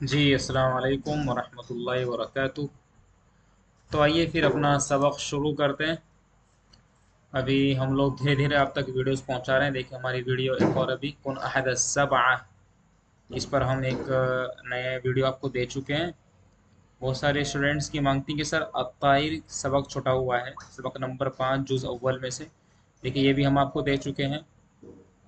جی السلام علیکم ورحمۃ اللہ وبرکاتہ۔ تو آئیے پھر اپنا سبق شروع کرتے ہیں۔ ابھی ہم لوگ دھیرے دھیرے آپ تک ویڈیوز پہنچا رہے ہیں۔ دیکھیں ہماری ویڈیو ایک اور ابھی کن احد السبع، اس پر ہم ایک نئے ویڈیو آپ کو دے چکے ہیں۔ بہت سارے اسٹوڈنٹس کی مانگتی کہ سر الطائر سبق چھٹا ہوا ہے، سبق نمبر 5 جز اول میں سے۔ دیکھیے یہ بھی ہم آپ کو دے چکے ہیں،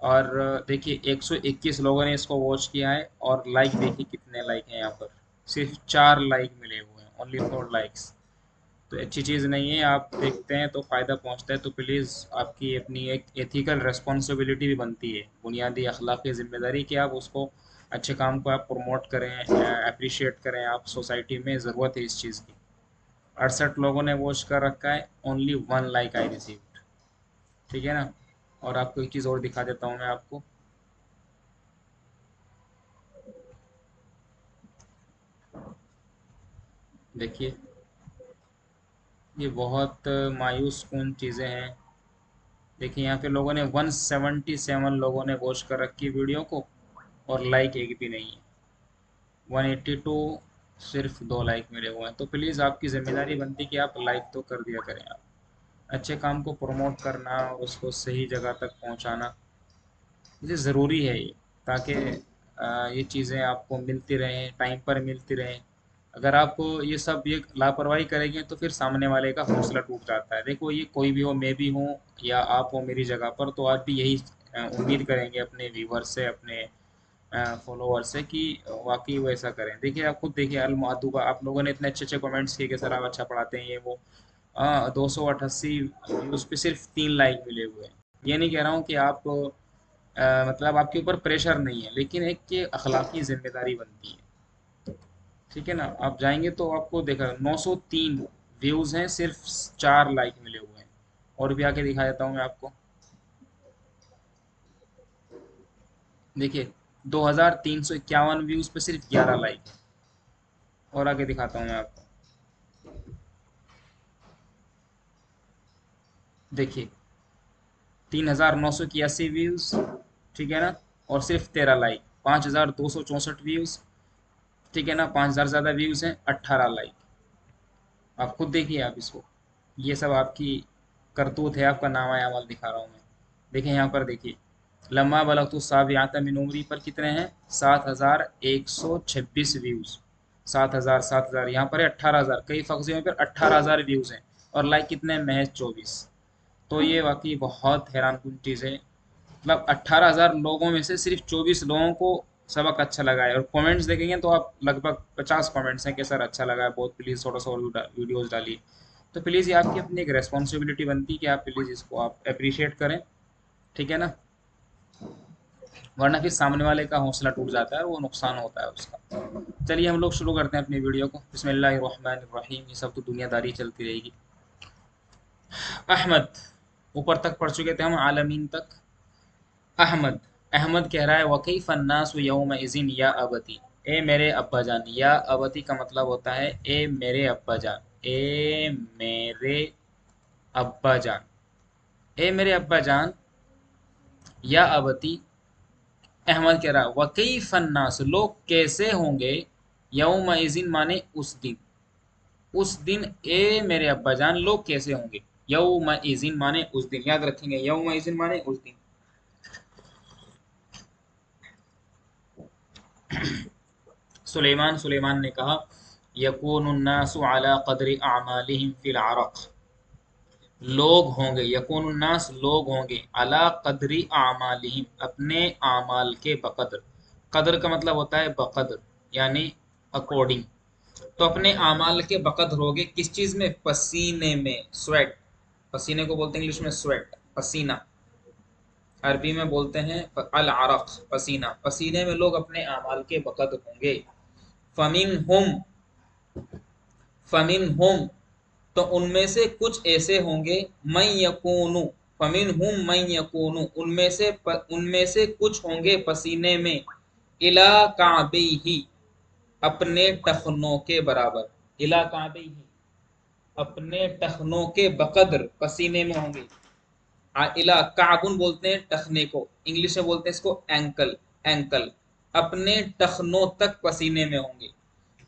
اور دیکھیے 121 لوگوں نے اس کو واچ کیا ہے، اور لائک دیکھیے کتنے لائک ہیں یہاں پر، صرف 4 لائک ملے ہوئے ہیں، اونلی 4 لائکس۔ تو اچھی چیز نہیں ہے، آپ دیکھتے ہیں تو فائدہ پہنچتا ہے تو پلیز آپ کی اپنی ایک ایتھیکل ریسپانسبلٹی بھی بنتی ہے، بنیادی اخلاقی ذمہ داری کہ آپ اس کو اچھے کام کو آپ پروموٹ کریں، اپریشیٹ کریں۔ آپ سوسائٹی میں ضرورت ہے اس چیز کی۔ 68 لوگوں نے واچ کر رکھا ہے، اونلی 1 لائک آئی ریسیوڈ، ٹھیک ہے نا۔ اور آپ کو ایک چیز اور دکھا دیتا ہوں میں آپ کو، دیکھیے یہ بہت مایوس کن چیزیں ہیں۔ دیکھیے یہاں پہ لوگوں نے 177 لوگوں نے واچ کر رکھی ویڈیو کو، اور لائک ایک بھی نہیں ہے۔ 182 صرف 2 لائک ملے ہوئے ہیں۔ تو پلیز آپ کی ذمہ داری بنتی کہ آپ لائک تو کر دیا کریں، آپ اچھے کام کو پروموٹ کرنا اور اس کو صحیح جگہ تک پہنچانا یہ ضروری ہے، یہ تاکہ یہ چیزیں آپ کو ملتی رہیں، ٹائم پر ملتی رہیں۔ اگر آپ یہ سب یہ لاپرواہی کریں گے تو پھر سامنے والے کا حوصلہ ٹوٹ جاتا ہے۔ دیکھو یہ کوئی بھی ہو، میں بھی ہوں یا آپ ہو میری جگہ پر، تو آپ بھی یہی امید کریں گے اپنے ویور سے، اپنے فالوور سے، کہ واقعی وہ ایسا کریں۔ دیکھیے آپ خود دیکھیے المعدوبہ، آپ لوگوں نے اتنے اچھے اچھے کمنٹس کیے کہ سر آپ اچھا پڑھاتے ہیں یہ وہ، 288 ویوز پہ صرف 3 لائک ملے ہوئے ہیں۔ یہ نہیں کہہ رہا ہوں کہ آپ مطلب آپ کے اوپر پریشر نہیں ہے، لیکن ایک کہ اخلاقی ذمہ داری بنتی ہے، ٹھیک ہے نا۔ آپ جائیں گے تو آپ کو دیکھا 903 ویوز ہیں، صرف 4 لائک ملے ہوئے ہیں۔ اور بھی آگے دکھا دیتا ہوں میں آپ کو، دیکھیے 2351 ویوز پہ صرف 11 لائک ہے۔ اور آگے دکھاتا ہوں میں آپ کو، دیکھیے 3981 ویوز، ٹھیک ہے نا، اور صرف 13 لائک۔ 5264 ویوز، ٹھیک ہے نا، 5000 زیادہ ویوز ہیں، 18 لائک۔ آپ خود دیکھیے آپ اس کو، یہ سب آپ کی کرتوت ہے، آپ کا نامہ عمل دکھا رہا ہوں میں۔ دیکھیں یہاں پر دیکھیے، لما بلغت السابعۃ من عمری پر کتنے ہیں؟ 7126 ویوز۔ 7000 7000 یہاں پر ہے 18000، کئی فقزیوں پر 18000 ویوز ہیں، اور لائک کتنے ہیں؟ محض 24۔ تو یہ واقعی بہت حیران کن چیز ہے، مطلب 18,000 لوگوں میں سے صرف 24 لوگوں کو سبق اچھا لگا ہے۔ اور کامنٹس دیکھیں گے تو آپ لگ بھگ 50 کامنٹس ہیں کہ سر اچھا لگا ہے بہت، پلیز تھوڑا سا اور ویڈیوز ڈالیے۔ تو پلیز یہ آپ کی اپنی ایک ریسپانسبلٹی بنتی ہے کہ آپ پلیز اس کو آپ اپریشیٹ کریں، ٹھیک ہے نا، ورنہ پھر سامنے والے کا حوصلہ ٹوٹ جاتا ہے، وہ نقصان ہوتا ہے اس کا۔ چلیے ہم لوگ شروع کرتے ہیں اپنی ویڈیو کو۔ بسم اللہ الرحمن الرحیم، یہ سب تو دنیا داری چلتی رہے گی۔ احمد، اوپر تک پڑھ چکے تھے ہم، عالمین تک۔ احمد، احمد کہہ رہا ہے وکیف الناس یومئذ یا ابتی، اے میرے ابا جان۔ یا ابتی کا مطلب ہوتا ہے اے میرے ابا جان، اے میرے ابا جان، اے میرے ابا جان۔ یا ابتی، احمد کہہ رہا ہے وکیف الناس، لوگ کیسے ہوں گے، یومئذ مانے اس دن، اس دن اے میرے ابا جان لوگ کیسے ہوں گے۔ یومئذ مانے اس دن، یاد رکھیں گے یومئذ مانے اس دن۔ سلیمان نے کہا یکون الناس علی قدر اعمالہم فی العرق، لوگ ہوں گے، یکون الناس لوگ ہوں گے، علی قدر اعمالہم اپنے اعمال کے بقدر۔ قدر کا مطلب ہوتا ہے بقدر، یعنی اکارڈنگ۔ تو اپنے اعمال کے بقدر ہوگے، کس چیز میں؟ پسینے میں، سویٹ، پسینے کو بولتے ہیں انگلش میں سویٹ، پسینہ، عربی میں بولتے ہیں العرق، پسینہ۔ پسینے میں لوگ اپنے اعمال کے بقدر ہوں گے۔ فمنہم تو ان میں سے کچھ ایسے ہوں گے، من یکونو، فمنہم من یکونو ان میں سے کچھ ہوں گے پسینے میں، الی کعبیہ اپنے ٹخنوں کے برابر، الی کعبیہ اپنے ٹخنوں کے بقدر پسینے میں ہوں گے۔ الی کعبن بولتے ہیں ٹخنے کو، انگلش میں بولتے ہیں اس کو اینکل، اینکل، अपने टखनों तक पसीने में होंगे।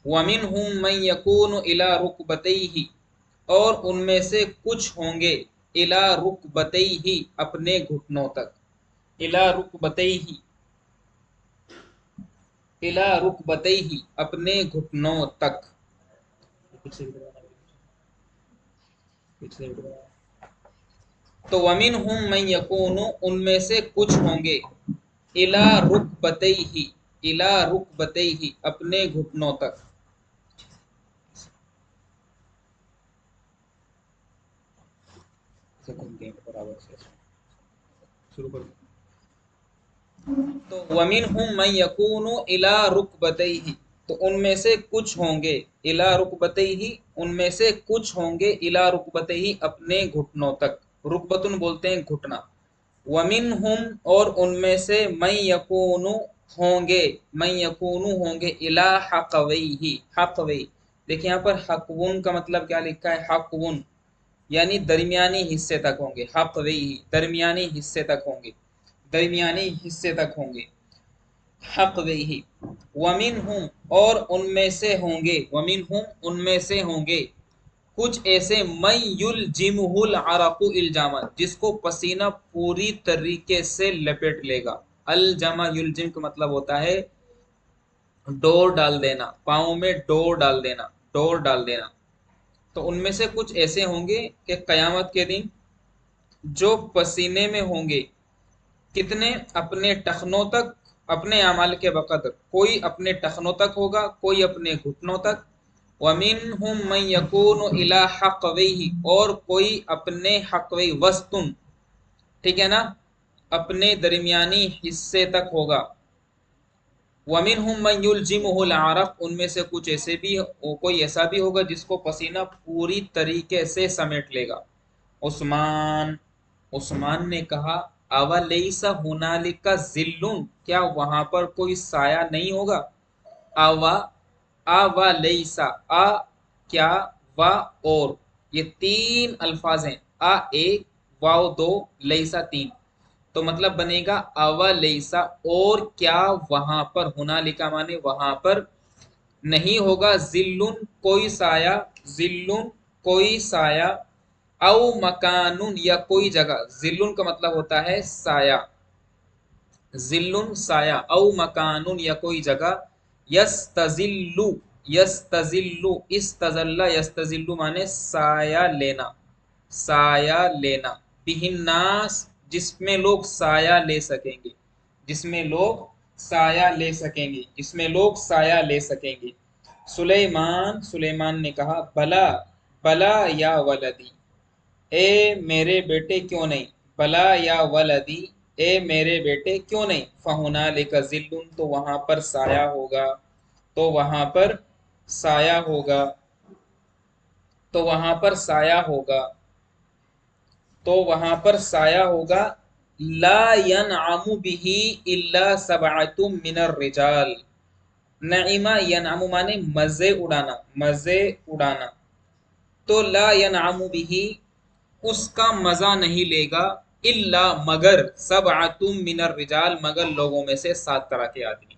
वमिनहुम मन यकूनु इला रुकबतैहि, और उनमें से कुछ होंगे इला रुकबतैहि, अपने घुटनों तक। इला रुकबतैहि, इला रुकबतैहि, अपने घुटनों तक। तो वमिनहुम मन यकूनु, उनमें से कुछ होंगे इला रुकबतैहि, इला रुकबतैहि, अपने घुटनों तक। बराबर से शुरू कर। तो वमिनहुम मन यकूनु इला रुकबतैहि, तो उनमें से कुछ होंगे इला रुकबतैहि, उनमें से कुछ होंगे इला रुकबतैहि, अपने घुटनों तक। रुकबतुन बोलते हैं घुटना। वमिनहुम, और उनमें से मन यकूनु, होंगे, मन यकूनु होंगे इला हकवैहि, हकवै। देखिए यहाँ पर हकवुन का मतलब क्या लिखा है, हकवुन यानी दरमियानी हिस्से तक होंगे। हकवैहि, दरमियानी हिस्से तक होंगे, दरमियानी हिस्से तक होंगे। हकवैहि, वमिनहुम, और उनमें से होंगे, वमिनहुम, उनमें से होंगे कुछ ऐसे मन युलजिमुहुल अरकु इल्जामा, जिसको पसीना पूरी तरीके से लपेट लेगा। अल जमा युलजिम का मतलब होता है डोर डाल देना, पाँव में डोर डाल देना, डोर डाल देना। तो उनमें से कुछ ऐसे होंगे कि कयामत के दिन जो पसीने में होंगे, कितने, अपने टखनों तक, अपने अमाल के वक़्त। कोई अपने टखनों तक होगा, कोई अपने घुटनों तक। वमिनहुम मन यकूनु इला हक़वैहि, और कोई अपने हक़वै वस्तुन, ठीक है ना, अपने दरमियानी हिस्से तक होगा। वमिनहुम मन युलजिमुहुल अरक़, उनमें से कुछ ऐसे भी, कोई ऐसा भी होगा जिसको पसीना पूरी तरीके से समेट लेगा। उस्मान, उस्मान ने कहा, अवलैसा हुनालिका जिल्लुन, क्या वहां पर कोई साया नहीं होगा। अवा, अवलैसा, आ क्या, वा और, ये तीन अल्फाज हैं। आ एक, वाव दो, लैसा तीन। तो मतलब बनेगा अवलैसा, और क्या वहां पर, हुनालिका माने वहां पर नहीं होगा, जिल्लुन, कोई साया, जिल्लुन, कोई साया, औ मकानुन, या कोई जगह। जिल्लुन का मतलब होता है साया, जिल्लुन साया, औ मकानुन, या कोई जगह। यस्तजिल्लु, यस्तजिल्लु, इस्तजल्ला यस्तजिल्लु माने साया लेना, साया लेना। बिहिन्नास, जिसमें लोग साया ले सकेंगे, जिसमें लोग साया ले सकेंगे, जिसमें लोग साया ले सकेंगे। सुलेमान, सुलेमान ने कहा, बला, बला या वलदी, ए मेरे बेटे क्यों नहीं। बला या वलदी, ए मेरे बेटे क्यों नहीं। फहुनालिका जिल्लुन, तो वहां पर साया होगा, तो वहां पर साया होगा, तो वहां पर साया होगा, तो वहां पर साया होगा। ला यनअमु बिही इल्ला सबअतुम मिनर रिजाल। नईमा यनअमु माने मजे उड़ाना, मजे उड़ाना। तो ला यनअमु बिही, उसका मजा नहीं लेगा, इल्ला मगर, सबअतुम मिनर रिजाल, मगर लोगों में से 7 तरह के आदमी।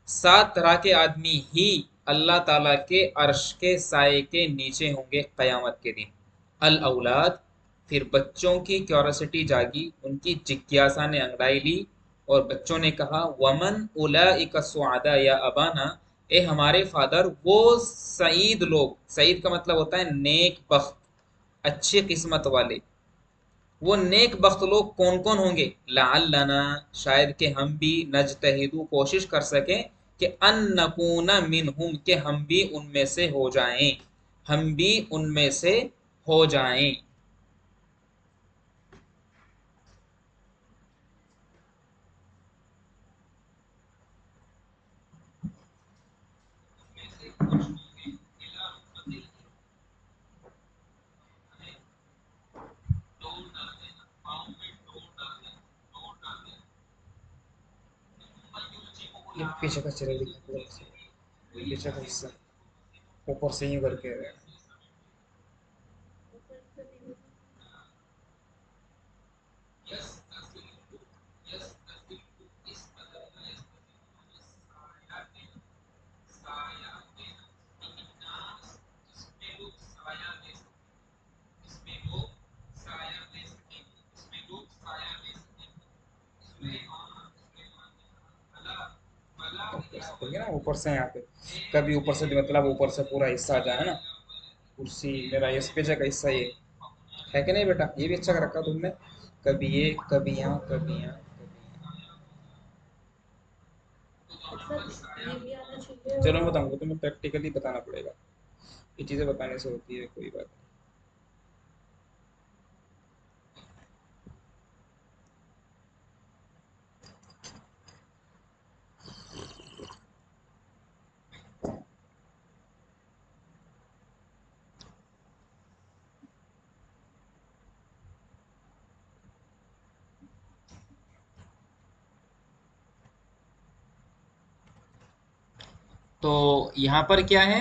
7 तरह के आदमी ही अल्लाह ताला के अर्श के साए के नीचे होंगे कयामत के दिन। अल औलाद, फिर बच्चों की क्यूरोसिटी जागी, उनकी जिज्ञासा ने अंगड़ाई ली, और बच्चों ने कहा, वमन उलाइका सुआदा या अबाना, ए हमारे फादर, वो सईद लोग, सईद का मतलब होता है नेक बख्त, अच्छी किस्मत वाले। वो नेक बख्त लोग कौन कौन होंगे। लअल्लना, शायद कि हम भी, नजतहिदु, कोशिश कर सकें कि अन नकूना मिनहुम, कि हम भी उनमें से हो जाएं, हम भी उनमें से हो जाएं। ये पीछे का चेहरा दिखा पूरा ऐसे, पीछे का हिस्सा ऊपर से यूं करके। देखिए ना ऊपर से यहाँ पे, कभी ऊपर से मतलब ऊपर से पूरा हिस्सा आ जाए ना, कुर्सी मेरा इस पेज का हिस्सा ये है कि नहीं बेटा, ये भी अच्छा कर रखा तुमने, कभी ये कभी यहाँ कभी यहाँ कभी यहाँ। चलो मैं बताऊंगा, तुम्हें प्रैक्टिकली बताना पड़ेगा, ये चीजें बताने से होती है, कोई बात तो यहाँ पर क्या है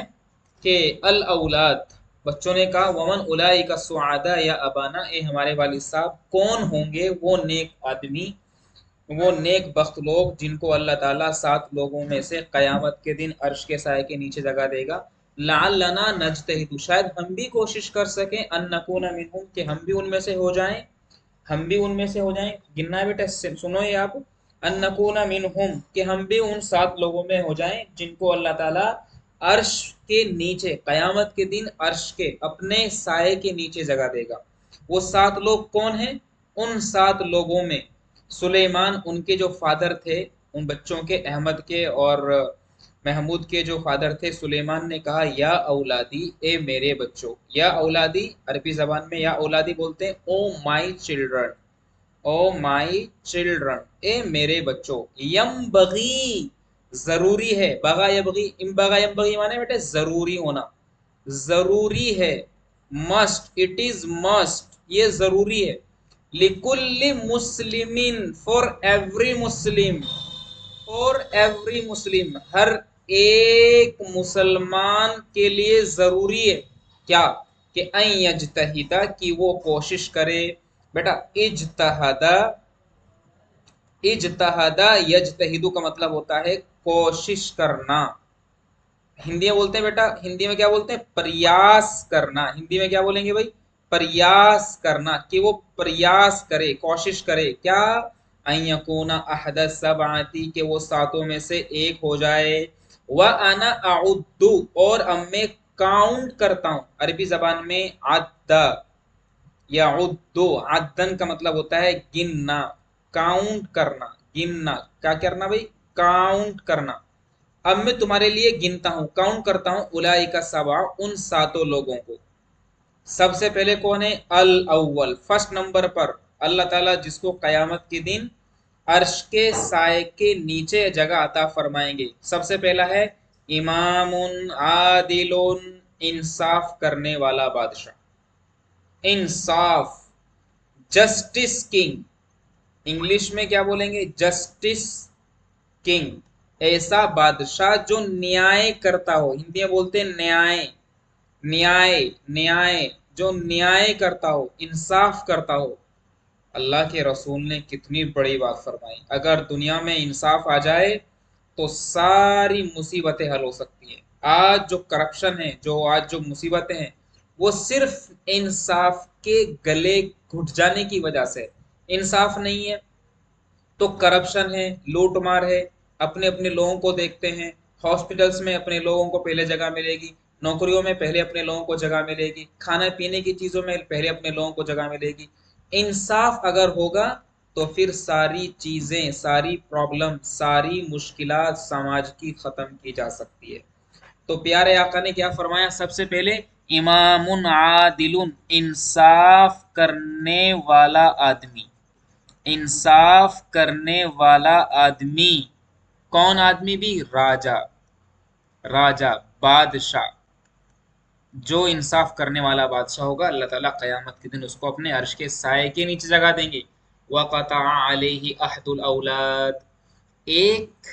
कि अल औलाद, बच्चों ने कहा वमन उलाई का सुआदा या अबाना, ए हमारे वालिद साहब, कौन होंगे वो नेक आदमी, वो नेक बख्त लोग जिनको अल्लाह ताला 7 लोगों में से कयामत के दिन अर्श के साए के नीचे जगह देगा। लअल्लना नजतहिदु, शायद हम भी कोशिश कर सकें, अन नकूना मिनहुम, कि हम भी उनमें से हो जाएं, हम भी उनमें से हो जाएं। गिनना है बेटा, सुनो ये आप, अन नकूना मिनहुम, कि हम भी उन 7 लोगों में हो जाएं जिनको अल्लाह ताला अर्श के नीचे कयामत के दिन अर्श के अपने साए के नीचे जगह देगा। वो 7 लोग कौन हैं? उन 7 लोगों में सुलेमान, उनके जो फादर थे, उन बच्चों के, अहमद के और महमूद के जो फादर थे, सुलेमान ने कहा या औलादी, ए मेरे बच्चों, या औलादी अरबी जबान में या औलादी बोलते हैं, ओ my children, O my children, ए मेरे बच्चों, यम बगी, जरूरी है, बगा यबगी, इम बगा यम बगी माने बेटे जरूरी होना, जरूरी है, मस्ट, इट इज मस्ट, ये जरूरी है, लिकुल्ली मुस्लिमिन, for every Muslim, for every Muslim, हर एक मुसलमान के लिए जरूरी है क्या, कि अन यजतहिदा, कि वो कोशिश करे। बेटा इजतहदा, इजतहदा यजतहिदु का मतलब होता है कोशिश करना। हिंदी में बोलते हैं बेटा, हिंदी में क्या बोलते हैं? प्रयास करना। हिंदी में क्या बोलेंगे भाई? प्रयास करना, कि वो प्रयास करे, कोशिश करे क्या, अयकूना अहद सबआती, के वो 7 में से एक हो जाए। व अना अउद्दु, और अब मैं काउंट करता हूं, अरबी जबान में अद्दा या उद्दो, अद्दन का मतलब होता है गिनना, काउंट करना, गिनना, क्या करना भाई? काउंट करना। अब मैं तुम्हारे लिए गिनता हूं, काउंट करता हूं, उलाई का सबा, उन 7 लोगों को। सबसे पहले कौन है? अल अव्वल, फर्स्ट नंबर पर अल्लाह ताला जिसको कयामत के दिन अर्श के साय के नीचे जगह अता फरमाएंगे। सबसे पहला है इमामुन आदिलुन, इंसाफ करने वाला बादशाह, इंसाफ, जस्टिस किंग, इंग्लिश में क्या बोलेंगे? जस्टिस किंग, ऐसा बादशाह जो न्याय करता हो, हिंदी में बोलते हैं न्याय, न्याय, न्याय, जो न्याय करता हो, इंसाफ करता हो। अल्लाह के रसूल ने कितनी बड़ी बात फरमाई, अगर दुनिया में इंसाफ आ जाए तो सारी मुसीबतें हल हो सकती हैं। आज जो करप्शन है, जो आज जो मुसीबतें हैं, वो सिर्फ इंसाफ के गले घुट जाने की वजह से। इंसाफ नहीं है तो करप्शन है, लूट मार है, अपने अपने लोगों को देखते हैं। हॉस्पिटल्स में अपने लोगों को पहले जगह मिलेगी, नौकरियों में पहले अपने लोगों को जगह मिलेगी, खाने पीने की चीजों में पहले अपने लोगों को जगह मिलेगी। इंसाफ अगर होगा तो फिर सारी चीजें, सारी प्रॉब्लम, सारी मुश्किलात समाज की खत्म की जा सकती है। तो प्यारे आका ने क्या फरमाया? सबसे पहले इमामुन आदिलुन, इंसाफ करने वाला आदमी, इंसाफ करने वाला आदमी। कौन आदमी भी? राजा, राजा, बादशाह, जो इंसाफ करने वाला बादशाह होगा, अल्लाह ताला क़यामत के दिन उसको अपने अर्श के साए के नीचे जगह देंगे। वक़ता अलैहि अहदुल औलाद, एक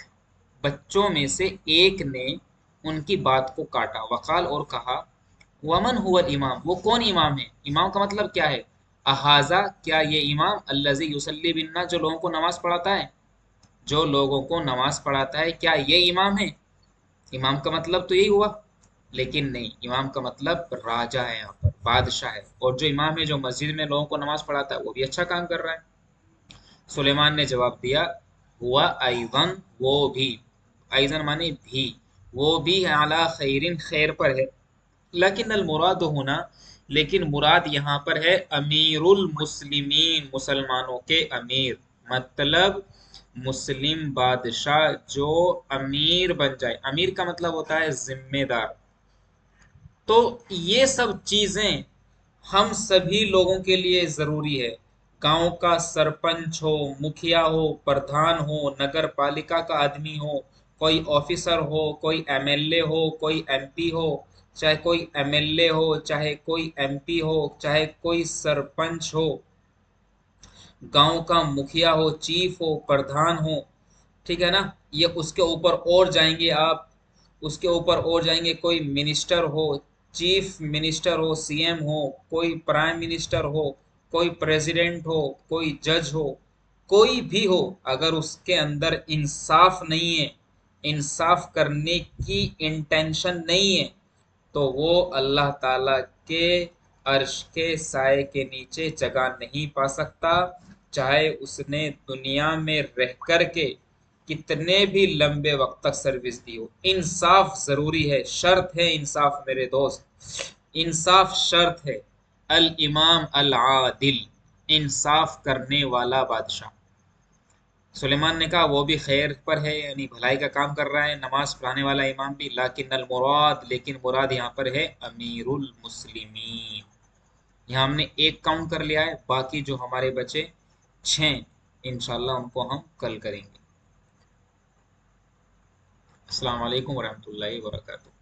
बच्चों में से एक ने उनकी बात को काटा। वकाल, और कहा, वमन हुआ इमाम, वो कौन इमाम है? इमाम का मतलब क्या है? अहाजा, क्या ये इमाम, अल्लज़ी युसल्ली बिन्ना, जो लोगों को नमाज पढ़ाता है, जो लोगों को नमाज पढ़ाता है, क्या ये इमाम है? इमाम का मतलब तो यही हुआ, लेकिन नहीं, इमाम का मतलब राजा है, यहाँ पर बादशाह है। और जो इमाम है, जो मस्जिद में लोगों को नमाज पढ़ाता है, वो भी अच्छा काम कर रहा है। सुलेमान ने जवाब दिया, हुआ अयदन, वो भी, ایزن مانے بھی، وہ بھی اعلی خیرن خیر پر ہے، لیکن المراد ہونا، لیکن مراد یہاں پر ہے امیر المسلمین، مسلمانوں کے امیر، مطلب مسلم بادشاہ جو امیر بن جائے، امیر کا مطلب ہوتا ہے ذمہ دار۔ تو یہ سب چیزیں ہم سبھی لوگوں کے لیے ضروری ہے، گاؤں کا سرپنچ ہو، مکھیا ہو، پردھان ہو، نگر پالکا کا آدمی ہو، کوئی آفیسر ہو، کوئی ایم ایل اے ہو، کوئی ایم پی ہو، چاہے کوئی ایم ایل اے ہو، چاہے کوئی ایم پی ہو، چاہے کوئی سرپنچ ہو، گاؤں کا مکھیا ہو، چیف ہو، پردھان ہو، ٹھیک ہے نا، یہ اس کے اوپر اور جائیں گے آپ، اس کے اوپر اور جائیں گے، کوئی منسٹر ہو، چیف منسٹر ہو، سی ایم ہو، کوئی پرائم منسٹر ہو، کوئی پریزیڈنٹ ہو، کوئی جج ہو، کوئی بھی ہو، اگر اس کے اندر انصاف نہیں ہے، انصاف کرنے کی انٹینشن نہیں ہے، تو وہ اللہ تعالی کے عرش کے سائے کے نیچے جگہ نہیں پا سکتا، چاہے اس نے دنیا میں رہ کر کے کتنے بھی لمبے وقت تک سروس دی ہو۔ انصاف ضروری ہے، شرط ہے انصاف میرے دوست، انصاف شرط ہے، الامام العادل، انصاف کرنے والا بادشاہ۔ سلیمان نے کہا وہ بھی خیر پر ہے، یعنی بھلائی کا کام کر رہا ہے، نماز پڑھانے والا امام بھی، لیکن المراد، لیکن مراد یہاں پر ہے امیر المسلمین۔ یہاں ہم نے ایک کاؤنٹ کر لیا ہے، باقی جو ہمارے بچے 6 انشاءاللہ ان کو ہم کل کریں گے۔ السلام علیکم ورحمۃ اللہ وبرکاتہ۔